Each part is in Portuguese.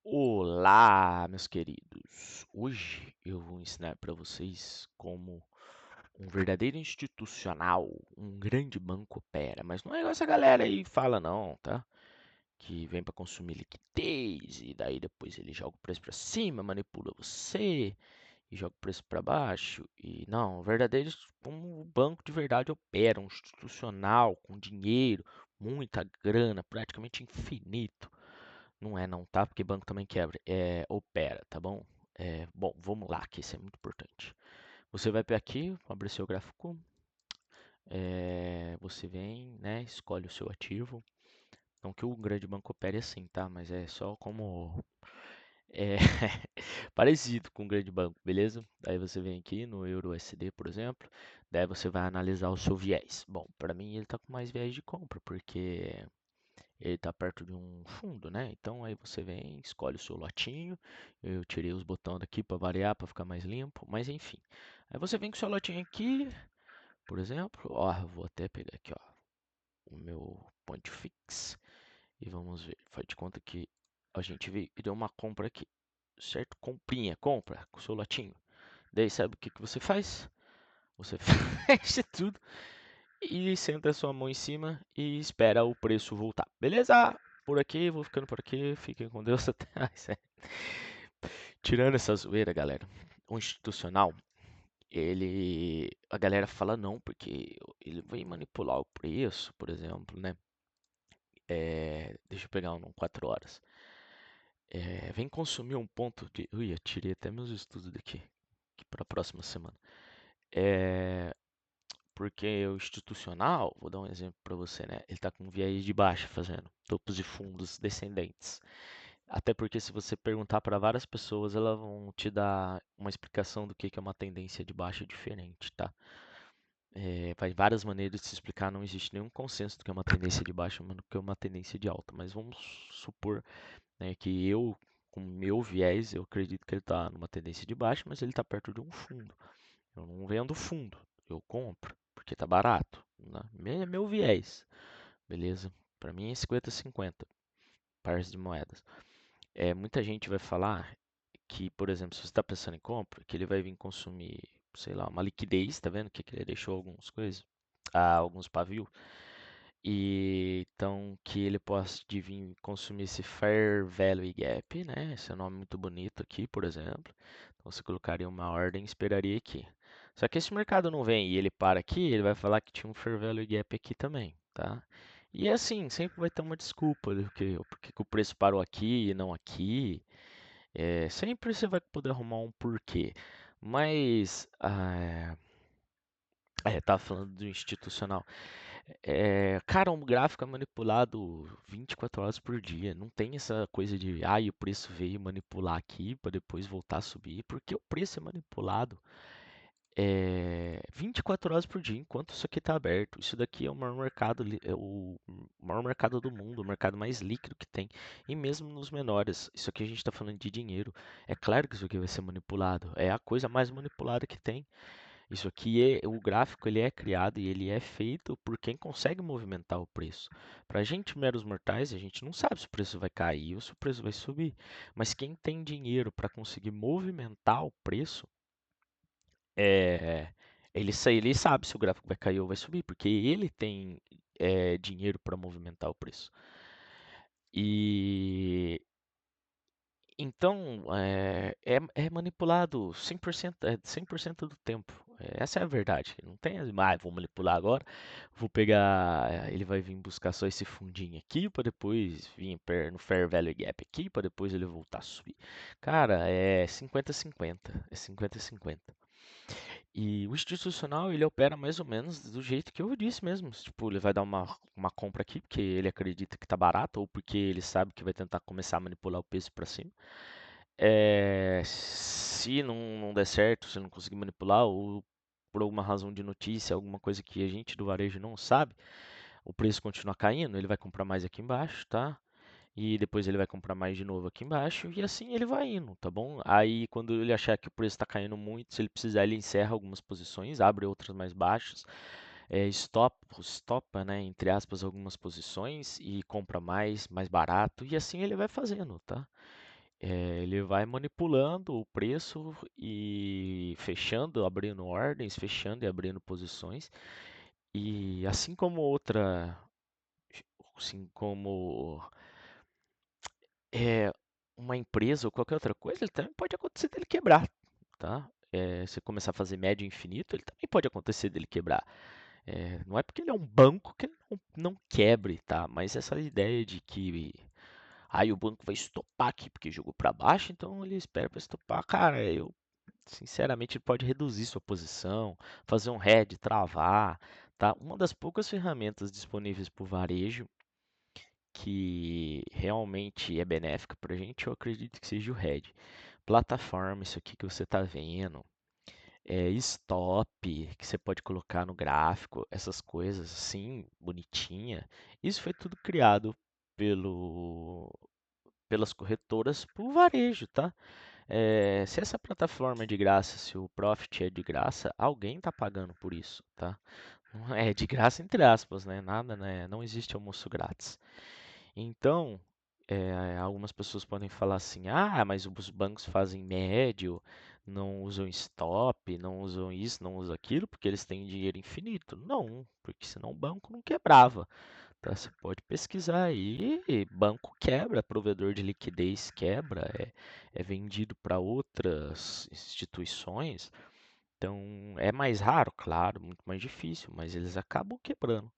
Olá, meus queridos. Hoje eu vou ensinar para vocês como um verdadeiro institucional, um grande banco opera. Mas não é igual essa galera aí fala não, tá? Que vem para consumir liquidez e daí depois ele joga o preço para cima, manipula você e joga o preço para baixo. E não, verdadeiro como o banco de verdade opera, um institucional com dinheiro, muita grana, praticamente infinito. Não é não, tá? Porque banco também quebra. É, opera, tá bom? Bom, vamos lá, que isso é muito importante. Você vai para aqui, abrir seu gráfico. Você vem, né? Escolhe o seu ativo. Não que o grande banco opere assim, tá? Mas é só como é parecido com o grande banco, beleza? Daí você vem aqui no Euro USD, por exemplo. Daí você vai analisar o seu viés. Bom, para mim ele tá com mais viés de compra, porque ele está perto de um fundo, né? Então aí você vem, escolhe o seu lotinho. Eu tirei os botões daqui para variar, para ficar mais limpo, mas enfim. Aí você vem com o seu lotinho aqui, por exemplo. Ó, eu vou até pegar aqui, ó, o meu point fix e vamos ver. Faz de conta que a gente veio e deu uma compra aqui, certo? Comprinha, compra com o seu lotinho. Daí sabe o que que você faz? Você fecha tudo e senta a sua mão em cima e espera o preço voltar. Beleza? Por aqui, vou ficando por aqui. Fiquem com Deus até mais. Tirando essa zoeira, galera, o institucional, a galera fala não, porque ele vem manipular o preço, por exemplo, né? Deixa eu pegar um 4 horas. Vem consumir um ponto de. Ui, eu tirei até meus estudos daqui, para a próxima semana. É, Porque o institucional, vou dar um exemplo para você, né? Ele está com viés de baixa fazendo topos e fundos descendentes. Até porque se você perguntar para várias pessoas, elas vão te dar uma explicação do que é uma tendência de baixa diferente, tá? Vai várias maneiras de se explicar, não existe nenhum consenso do que é uma tendência de baixa e do que é uma tendência de alta. Mas vamos supor, né, que eu, com meu viés, eu acredito que ele está numa tendência de baixa, mas ele está perto de um fundo. Eu não vendo fundo, eu compro, porque tá barato, né? É meu viés, beleza? Para mim é 50-50 pares de moedas. Muita gente vai falar que, por exemplo, se você está pensando em compra, que ele vai vir consumir, sei lá, uma liquidez, tá vendo que ele deixou algumas coisas, alguns pavios, e então que ele possa vir consumir esse Fair Value Gap, né? Esse é um nome muito bonito aqui, por exemplo. Então você colocaria uma ordem e esperaria aqui. Só que esse mercado não vem e ele para aqui, ele vai falar que tinha um Fair Value Gap aqui também, tá? E assim, sempre vai ter uma desculpa, porque que o preço parou aqui e não aqui. Sempre você vai poder arrumar um porquê. Mas, tava falando do institucional. Cara, um gráfico é manipulado 24 horas por dia. Não tem essa coisa de, o preço veio manipular aqui para depois voltar a subir, porque o preço é manipulado 24 horas por dia, enquanto isso aqui está aberto. Isso daqui é o maior mercado, é o maior mercado do mundo, o mercado mais líquido que tem, e mesmo nos menores. Isso aqui a gente está falando de dinheiro. É claro que isso aqui vai ser manipulado. É a coisa mais manipulada que tem. Isso aqui o gráfico ele é criado e ele é feito por quem consegue movimentar o preço. Para a gente meros mortais, a gente não sabe se o preço vai cair ou se o preço vai subir. Mas quem tem dinheiro para conseguir movimentar o preço, é, ele sabe se o gráfico vai cair ou vai subir, porque ele tem dinheiro para movimentar o preço. E então, é manipulado 100%, 100% do tempo. Essa é a verdade. Não tem, vou manipular agora, vou pegar, ele vai vir buscar só esse fundinho aqui para depois vir no Fair Value Gap aqui para depois ele voltar a subir. Cara, é 50-50, é 50-50. E o institucional, ele opera mais ou menos do jeito que eu disse mesmo. Tipo, ele vai dar uma compra aqui porque ele acredita que tá barato ou porque ele sabe que vai tentar começar a manipular o preço para cima. Se não der certo, se não conseguir manipular, ou por alguma razão de notícia, alguma coisa que a gente do varejo não sabe, o preço continua caindo, ele vai comprar mais aqui embaixo, tá? E depois ele vai comprar mais de novo aqui embaixo, e assim ele vai indo, tá bom? Aí quando ele achar que o preço está caindo muito, se ele precisar, ele encerra algumas posições, abre outras mais baixas, stopa, né, entre aspas, algumas posições e compra mais barato, e assim ele vai fazendo, tá? Ele vai manipulando o preço e fechando, abrindo ordens, fechando e abrindo posições. E assim como é, uma empresa ou qualquer outra coisa, ele também pode acontecer dele quebrar, tá? Se começar a fazer médio infinito, ele também pode acontecer dele quebrar. Não é porque ele é um banco que ele não quebre, tá? Mas essa ideia de que aí o banco vai estopar aqui porque jogou para baixo, então ele espera para estopar. Cara, eu sinceramente ele pode reduzir sua posição, fazer um hedge, travar, tá? Uma das poucas ferramentas disponíveis para o varejo que realmente é benéfica para a gente, eu acredito que seja o hedge. Plataforma, isso aqui que você está vendo, stop, que você pode colocar no gráfico, essas coisas assim, bonitinha. Isso foi tudo criado pelo, pelas corretoras para o varejo, tá? Se essa plataforma é de graça, se o Profit é de graça, alguém está pagando por isso, tá? Não é de graça entre aspas, né? Nada, né? Não existe almoço grátis. Então, algumas pessoas podem falar assim: ah, mas os bancos fazem médio, não usam stop, não usam isso, não usam aquilo, porque eles têm dinheiro infinito. Não, porque senão o banco não quebrava. Tá? Você pode pesquisar aí, banco quebra, provedor de liquidez quebra, é vendido para outras instituições. Então, é mais raro, claro, muito mais difícil, mas eles acabam quebrando.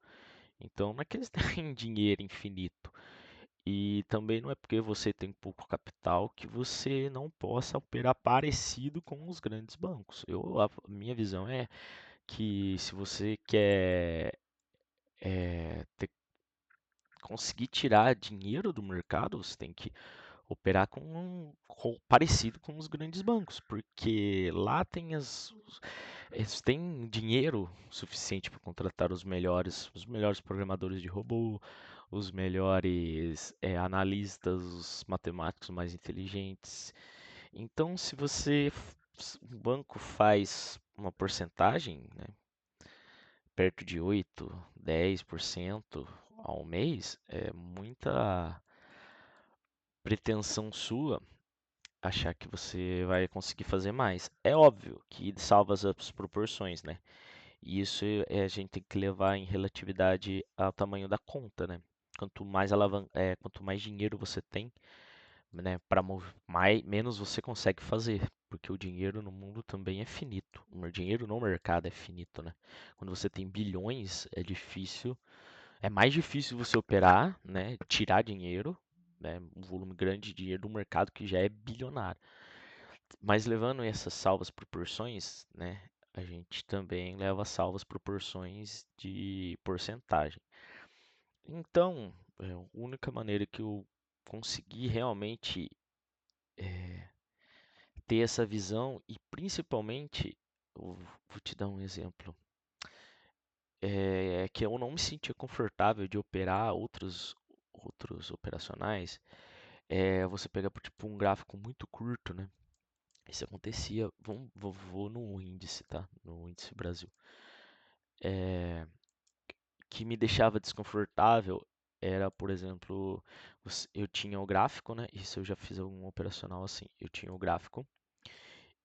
Então, não é que eles têm dinheiro infinito. E também não é porque você tem pouco capital que você não possa operar parecido com os grandes bancos. A minha visão é que se você quer conseguir tirar dinheiro do mercado, você tem que operar parecido com os grandes bancos, porque lá eles têm dinheiro suficiente para contratar os melhores programadores de robô, os melhores analistas, os matemáticos mais inteligentes. Então, se um banco faz uma porcentagem, né, perto de 8, 10% ao mês, é muita pretensão sua achar que você vai conseguir fazer mais. É óbvio que salva as proporções, né? E isso a gente tem que levar em relatividade ao tamanho da conta, né? Quanto mais dinheiro você tem, né, menos você consegue fazer, porque o dinheiro no mundo também é finito. O dinheiro no mercado é finito, né? Quando você tem bilhões, é mais difícil você operar, né, tirar dinheiro, né, um volume grande de dinheiro do mercado que já é bilionário. Mas levando essas salvas proporções, né, a gente também leva salvas proporções de porcentagem. Então, a única maneira que eu consegui realmente ter essa visão e principalmente, eu vou te dar um exemplo, que eu não me sentia confortável de operar outros operacionais, você pega tipo um gráfico muito curto, né? Isso acontecia, vou no índice, tá? No índice Brasil. É, que me deixava desconfortável era, por exemplo, eu tinha o gráfico, né? Isso eu já fiz algum operacional assim. Eu tinha o gráfico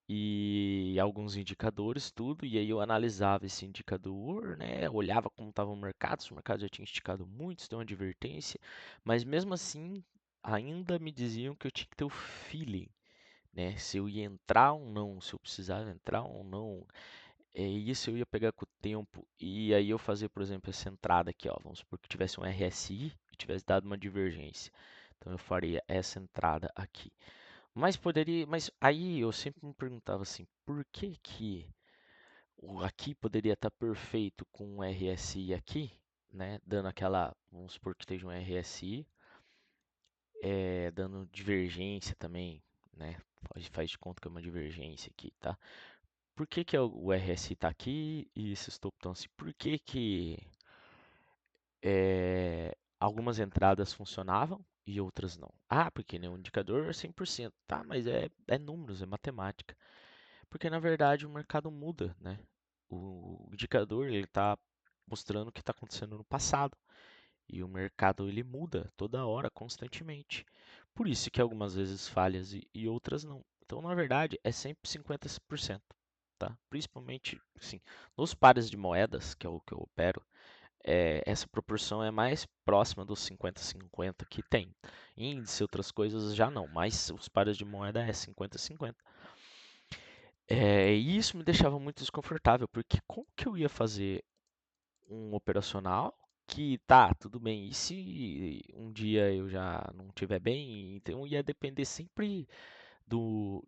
e alguns indicadores, tudo, e aí eu analisava esse indicador, né? Olhava como estava o mercado, se o mercado já tinha esticado muito, se deu uma advertência, mas mesmo assim ainda me diziam que eu tinha que ter o feeling, né? Se eu ia entrar ou não, se eu precisava entrar ou não. Isso eu ia pegar com o tempo e aí eu fazer, por exemplo, essa entrada aqui, ó. Vamos supor que tivesse um RSI e tivesse dado uma divergência. Então eu faria essa entrada aqui. Mas aí eu sempre me perguntava assim, por que que o aqui poderia estar perfeito com um RSI aqui, né? Dando aquela, vamos supor que esteja um RSI, dando divergência também, né? Faz de conta que é uma divergência aqui, tá? Por que que o RSI está aqui e esses topos estão assim? Por que que algumas entradas funcionavam e outras não? Ah, porque né, o indicador é 100%. Tá, mas é números, é matemática. Porque na verdade o mercado muda, né? O indicador ele está mostrando o que está acontecendo no passado. E o mercado ele muda toda hora, constantemente. Por isso que algumas vezes falhas e outras não. Então, na verdade, é sempre 50%, tá? Principalmente, assim, nos pares de moedas, que é o que eu opero, essa proporção é mais próxima dos 50-50 que tem. Índice e outras coisas já não, mas os pares de moeda é 50-50. E isso me deixava muito desconfortável, porque como que eu ia fazer um operacional que tá, tudo bem, e se um dia eu já não estiver bem, então ia depender sempre não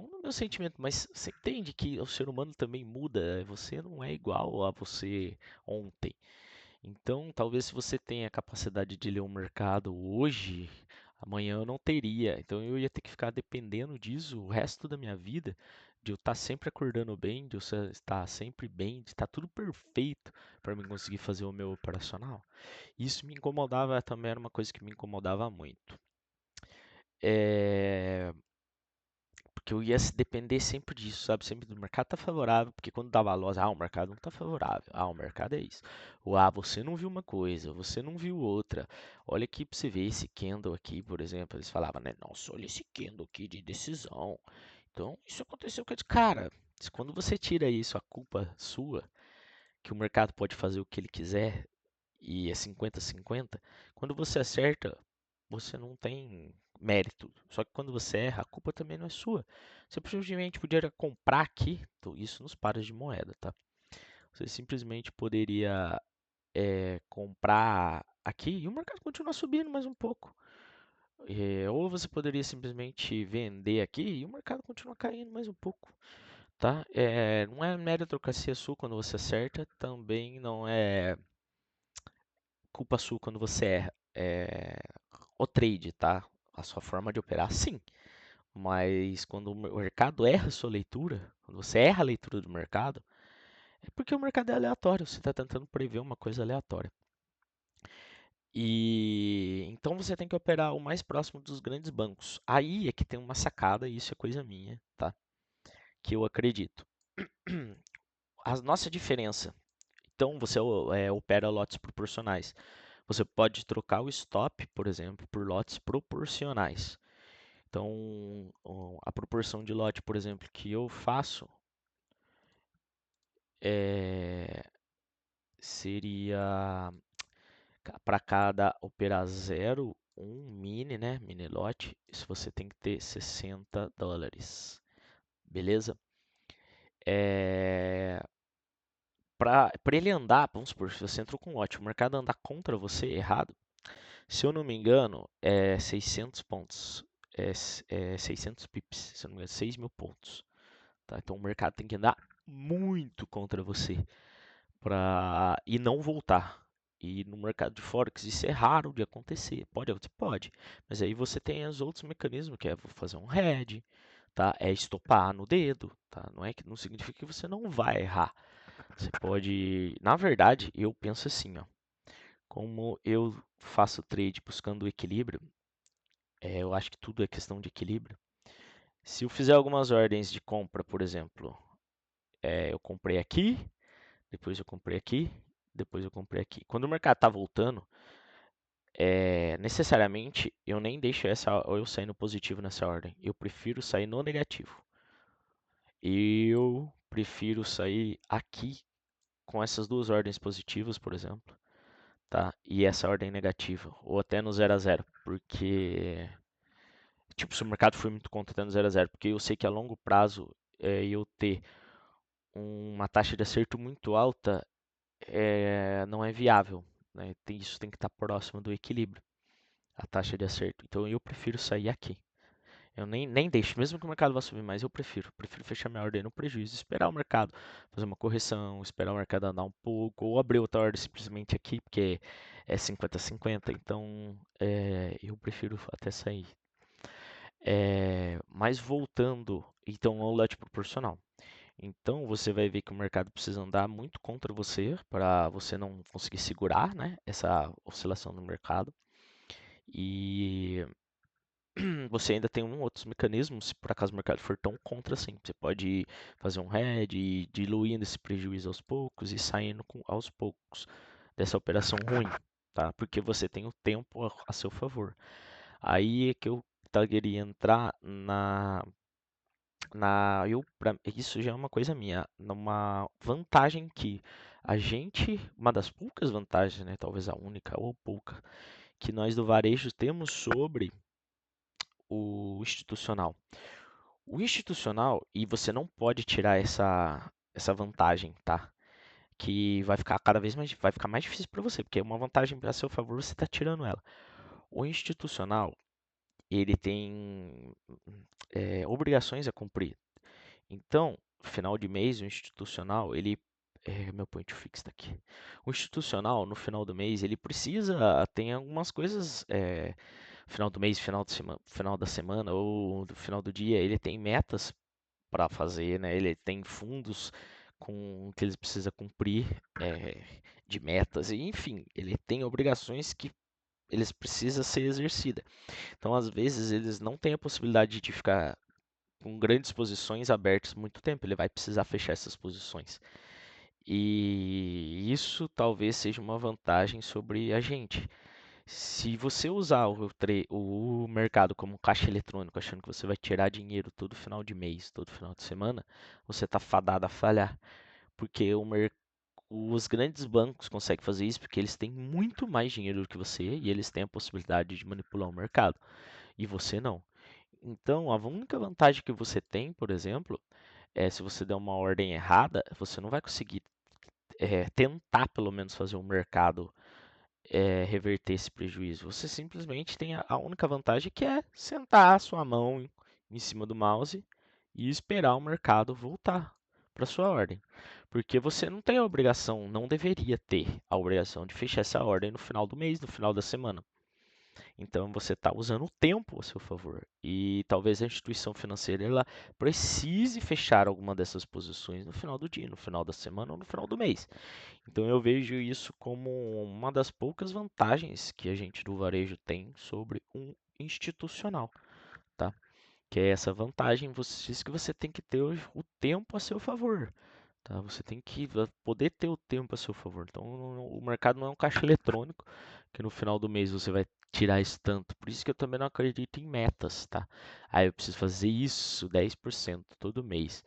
do meu sentimento, mas você entende que o ser humano também muda, você não é igual a você ontem. Então, talvez se você tenha a capacidade de ler o mercado hoje, amanhã eu não teria. Então, eu ia ter que ficar dependendo disso o resto da minha vida, de eu estar sempre acordando bem, de eu estar sempre bem, de estar tudo perfeito para mim conseguir fazer o meu operacional. Isso me incomodava também, era uma coisa que me incomodava muito. É, porque eu ia se depender sempre disso, sabe? Sempre do mercado tá favorável, porque quando dava a loja, o mercado não tá favorável. O mercado é isso. Você não viu uma coisa, você não viu outra. Olha aqui pra você ver esse candle aqui, por exemplo. Eles falavam, né? Nossa, olha esse candle aqui de decisão. Então, isso aconteceu com a cara. Quando você tira isso, a culpa sua, que o mercado pode fazer o que ele quiser, e é 50-50, quando você acerta, você não tem mérito. Só que quando você erra, a culpa também não é sua. Você simplesmente poderia comprar aqui, isso nos pares de moeda, tá? Você simplesmente poderia comprar aqui e o mercado continuar subindo mais um pouco. Ou você poderia simplesmente vender aqui e o mercado continua caindo mais um pouco, tá? Não é meritocracia sua quando você acerta, também não é culpa sua quando você erra. O trade, tá? A sua forma de operar, sim. Mas quando o mercado erra a sua leitura, quando você erra a leitura do mercado, é porque o mercado é aleatório. Você está tentando prever uma coisa aleatória. E então você tem que operar o mais próximo dos grandes bancos. Aí é que tem uma sacada, e isso é coisa minha, tá? Que eu acredito. A nossa diferença. Então você opera lotes proporcionais. Você pode trocar o stop, por exemplo, por lotes proporcionais. Então, a proporção de lote, por exemplo, que eu faço seria para cada operar zero, um mini, né? Mini lote, isso você tem que ter $60. Beleza? Para ele andar, vamos supor, se você entrou com um lote, o mercado andar contra você errado, se eu não me engano, é 600 pontos. É 600 pips, se eu não me engano, 6 mil pontos. Tá? Então o mercado tem que andar muito contra você e não voltar. E no mercado de Forex isso é raro de acontecer. Pode, mas aí você tem os outros mecanismos, que é fazer um hedge, tá? É estopar no dedo, tá? Não significa que você não vai errar. Você pode, na verdade, eu penso assim, ó, como eu faço trade buscando o equilíbrio, eu acho que tudo é questão de equilíbrio. Se eu fizer algumas ordens de compra, por exemplo, eu comprei aqui, depois eu comprei aqui, depois eu comprei aqui. Quando o mercado está voltando, necessariamente eu nem deixo eu sair no positivo nessa ordem. Eu prefiro sair no negativo. Eu prefiro sair aqui com essas duas ordens positivas, por exemplo, tá? E essa ordem negativa, ou até no 0 a 0, porque tipo, se o mercado for muito contra até no 0 a 0, porque eu sei que a longo prazo eu ter uma taxa de acerto muito alta não é viável, né? Isso tem que estar próximo do equilíbrio, a taxa de acerto. Então eu prefiro sair aqui. Eu nem deixo, mesmo que o mercado vá subir mais, prefiro fechar minha ordem no prejuízo, esperar o mercado fazer uma correção, esperar o mercado andar um pouco, ou abrir outra ordem simplesmente aqui, porque é 50-50, então eu prefiro até sair. Mas voltando, então, ao lote proporcional. Então você vai ver que o mercado precisa andar muito contra você para você não conseguir segurar, né, essa oscilação do mercado. E você ainda tem outros mecanismos, se por acaso o mercado for tão contra assim. Você pode fazer um hedge, ir diluindo esse prejuízo aos poucos e saindo aos poucos dessa operação ruim, tá? Porque você tem o tempo a seu favor. Aí é que eu queria entrar isso já é uma coisa minha, numa vantagem que uma das poucas vantagens, né, talvez a única ou pouca, que nós do varejo temos sobre o institucional. O institucional, e você não pode tirar essa vantagem, tá? Que vai ficar cada vez mais, vai ficar mais difícil para você, porque é uma vantagem a seu favor, você está tirando ela. O institucional, ele tem obrigações a cumprir. Então, final de mês, o institucional, meu point fix está aqui. O institucional, no final do mês, ele tem algumas coisas, final do mês, final da semana ou do final do dia, ele tem metas para fazer, né? Ele tem fundos com que ele precisa cumprir de metas, e enfim, ele tem obrigações que eles precisam ser exercidas. Então, às vezes, eles não têm a possibilidade de ficar com grandes posições abertas muito tempo, ele vai precisar fechar essas posições. E isso talvez seja uma vantagem sobre a gente. Se você usar o mercado como caixa eletrônico, achando que você vai tirar dinheiro todo final de mês, todo final de semana, você está fadado a falhar. Porque os grandes bancos conseguem fazer isso porque eles têm muito mais dinheiro do que você e eles têm a possibilidade de manipular o mercado. E você não. Então, a única vantagem que você tem, por exemplo, é se você der uma ordem errada, você não vai conseguir tentar pelo menos fazer o mercado reverter esse prejuízo. Você simplesmente tem a única vantagem que é sentar a sua mão em cima do mouse e esperar o mercado voltar para sua ordem. Porque você não tem a obrigação, não deveria ter a obrigação de fechar essa ordem no final do mês, no final da semana. Então você está usando o tempo a seu favor. E talvez a instituição financeira ela precise fechar alguma dessas posições no final do dia, no final da semana ou no final do mês. Então eu vejo isso como uma das poucas vantagens que a gente do varejo tem sobre um institucional, tá? Que é essa vantagem, diz que você tem que ter o tempo a seu favor, tá? Você tem que poder ter o tempo a seu favor. Então o mercado não é um caixa eletrônico que no final do mês você vai tirar isso tanto. Por isso que eu também não acredito em metas, tá? Aí eu preciso fazer isso 10% todo mês.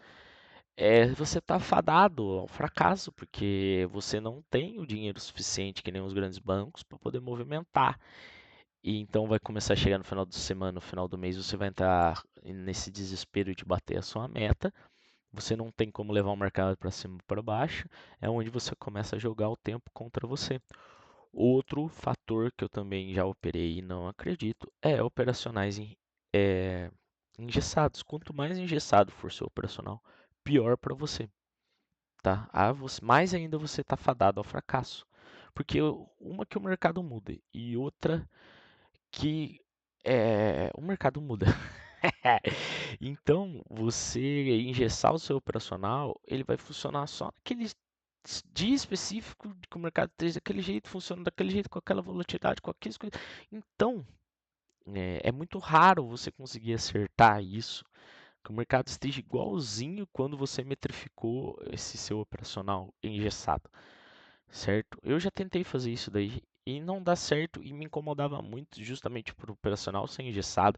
Você está fadado ao fracasso, porque você não tem o dinheiro suficiente, que nem os grandes bancos, para poder movimentar. E então vai começar a chegar no final de semana, no final do mês, você vai entrar nesse desespero de bater a sua meta. Você não tem como levar o mercado para cima ou para baixo. É onde você começa a jogar o tempo contra você. Outro fator que eu também já operei e não acredito é operacionais é, engessados. Quanto mais engessado for seu operacional, pior para você, tá? Mais ainda você está fadado ao fracasso. Porque uma que o mercado muda e outra que o mercado muda. Então, você engessar o seu operacional, ele vai funcionar só naquele dia específico que o mercado esteja daquele jeito, funciona daquele jeito, com aquela volatilidade, com aquelas coisas. Então, é muito raro você conseguir acertar isso, que o mercado esteja igualzinho quando você metrificou esse seu operacional engessado, certo? Eu já tentei fazer isso daí e não dá certo e me incomodava muito justamente por o operacional ser engessado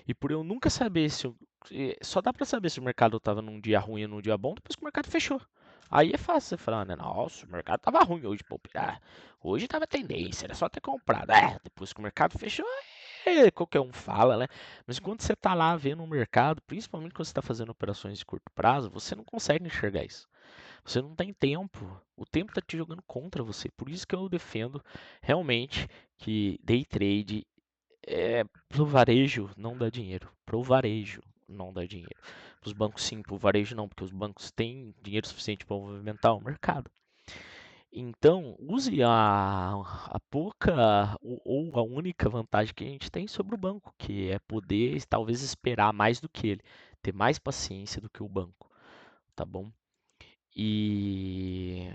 e por eu nunca saber só dá para saber se o mercado estava num dia ruim ou num dia bom depois que o mercado fechou. Aí é fácil você falar, né? Nossa, o mercado tava ruim hoje, pô. Hoje tava tendência, era só ter comprado. Depois que o mercado fechou, qualquer um fala, né? Mas quando você tá lá vendo o mercado, principalmente quando você está fazendo operações de curto prazo, você não consegue enxergar isso. Você não tem tempo. O tempo está te jogando contra você. Por isso que eu defendo realmente que day trade pro varejo não dá dinheiro. Pro varejo não dá dinheiro. Para os bancos sim, pro varejo não, porque os bancos têm dinheiro suficiente para movimentar o mercado. Então, use a pouca ou a única vantagem que a gente tem sobre o banco, que é poder talvez esperar mais do que ele, ter mais paciência do que o banco, tá bom? E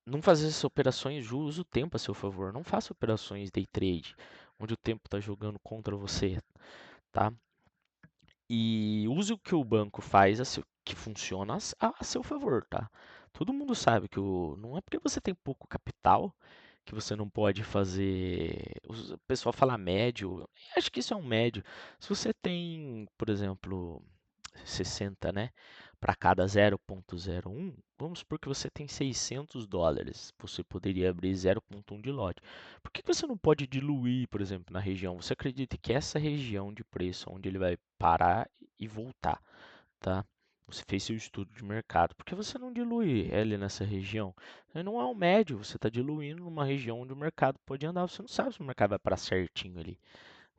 não fazer essas operações, use o tempo a seu favor. Não faça operações day trade, onde o tempo está jogando contra você, tá? E use o que o banco faz, que funciona a seu favor, tá? Todo mundo sabe que não é porque você tem pouco capital que você não pode fazer. O pessoal fala médio, acho que isso é um médio. Se você tem, por exemplo, 60, né? Para cada 0,01, vamos supor que você tem US$ 600. Você poderia abrir 0,1 de lote. Por que você não pode diluir, por exemplo, na região? Você acredita que essa região de preço, onde ele vai parar e voltar, tá? Você fez seu estudo de mercado. Por que você não dilui ele nessa região? Ele não é um médio, você está diluindo numa região onde o mercado pode andar. Você não sabe se o mercado vai parar certinho ali.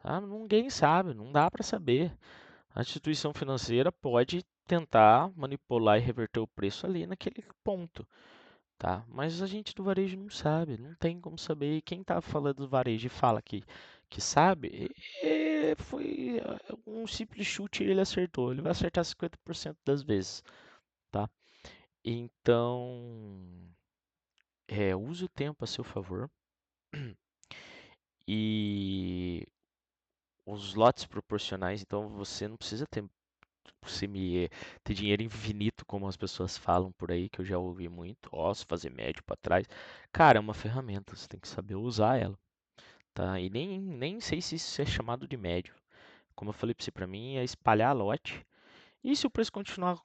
Tá? Ninguém sabe, não dá para saber. A instituição financeira pode tentar manipular e reverter o preço ali naquele ponto, tá? Mas a gente do varejo não sabe, não tem como saber. E quem está falando do varejo e fala que sabe, foi um simples chute e ele acertou. Ele vai acertar 50% das vezes, tá? Então, use o tempo a seu favor e os lotes proporcionais. Então, você não precisa ter dinheiro infinito, como as pessoas falam por aí, que eu já ouvi muito. Ó, se fazer médio para trás. Cara, é uma ferramenta, você tem que saber usar ela, tá? E nem sei se isso é chamado de médio. Como eu falei para mim é espalhar lote. E se o preço continuar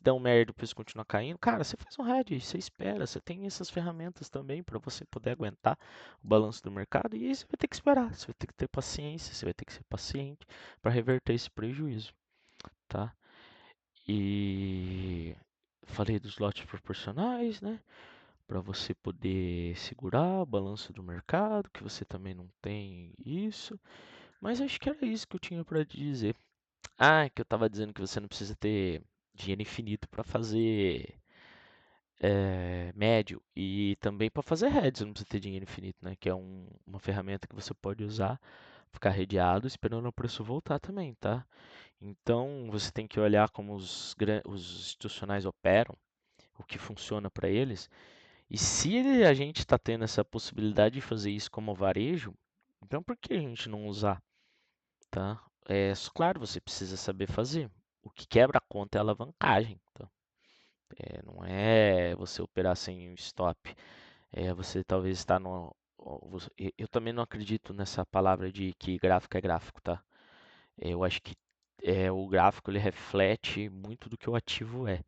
der um merda, o preço continuar caindo, cara, você faz um hedge, você espera, você tem essas ferramentas também para você poder aguentar o balanço do mercado e aí você vai ter que esperar, você vai ter que ter paciência, você vai ter que ser paciente para reverter esse prejuízo, tá? E falei dos lotes proporcionais, né? Para você poder segurar o balanço do mercado, que você também não tem isso. Mas acho que era isso que eu tinha para te dizer. Ah, que eu estava dizendo que você não precisa ter dinheiro infinito para fazer médio e também para fazer hedge, você não precisa ter dinheiro infinito, né? Que é uma ferramenta que você pode usar, ficar redeado, esperando o preço voltar também, tá? Então você tem que olhar como os institucionais operam, o que funciona para eles. E se a gente está tendo essa possibilidade de fazer isso como varejo, então por que a gente não usar, tá? Claro, você precisa saber fazer. O que quebra a conta é a alavancagem, tá? Não é você operar sem stop. Você talvez está no. Eu também não acredito nessa palavra de que gráfico é gráfico, tá? Eu acho que o gráfico ele reflete muito do que o ativo é.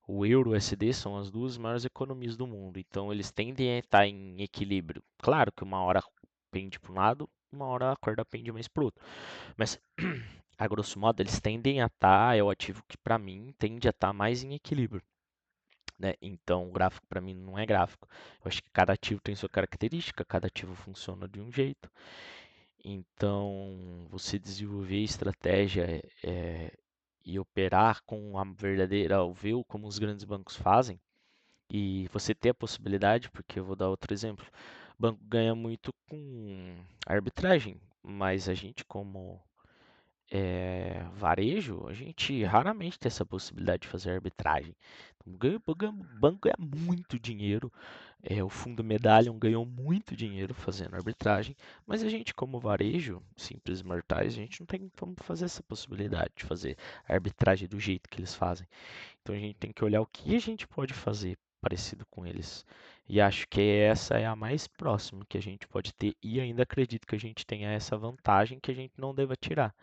O euro e o USD são as duas maiores economias do mundo, então eles tendem a estar em equilíbrio. Claro que uma hora pende para um lado, uma hora a corda pende mais para o outro. Mas, a grosso modo, eles tendem a estar, é o ativo que para mim tende a estar mais em equilíbrio, né? Então, o gráfico para mim não é gráfico. Eu acho que cada ativo tem sua característica, cada ativo funciona de um jeito. Então, você desenvolver estratégia e operar com a verdadeira, o ver como os grandes bancos fazem, e você ter a possibilidade, porque eu vou dar outro exemplo, o banco ganha muito com arbitragem, mas a gente como varejo, a gente raramente tem essa possibilidade de fazer arbitragem. Então, o banco ganha muito dinheiro, o fundo Medallion ganhou muito dinheiro fazendo arbitragem, mas a gente, como varejo, simples mortais, a gente não tem como fazer essa possibilidade de fazer arbitragem do jeito que eles fazem. Então a gente tem que olhar o que a gente pode fazer parecido com eles. E acho que essa é a mais próxima que a gente pode ter, e ainda acredito que a gente tenha essa vantagem que a gente não deva tirar,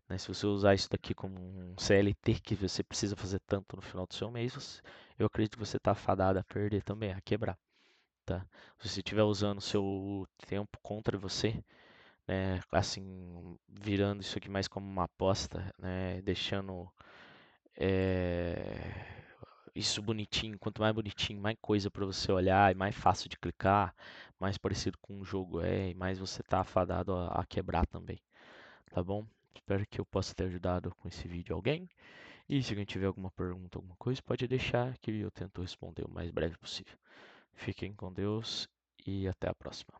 né? Se você usar isso daqui como um CLT que você precisa fazer tanto no final do seu mês, eu acredito que você está fadado a perder também, a quebrar, tá? Se você estiver usando o seu tempo contra você, né, assim, virando isso aqui mais como uma aposta, né, deixando é, isso bonitinho, quanto mais bonitinho, mais coisa para você olhar e mais fácil de clicar, mais parecido com um jogo e mais você está afadado a quebrar também, tá bom? Espero que eu possa ter ajudado com esse vídeo alguém. E se alguém tiver alguma pergunta, alguma coisa, pode deixar que eu tento responder o mais breve possível. Fiquem com Deus e até a próxima.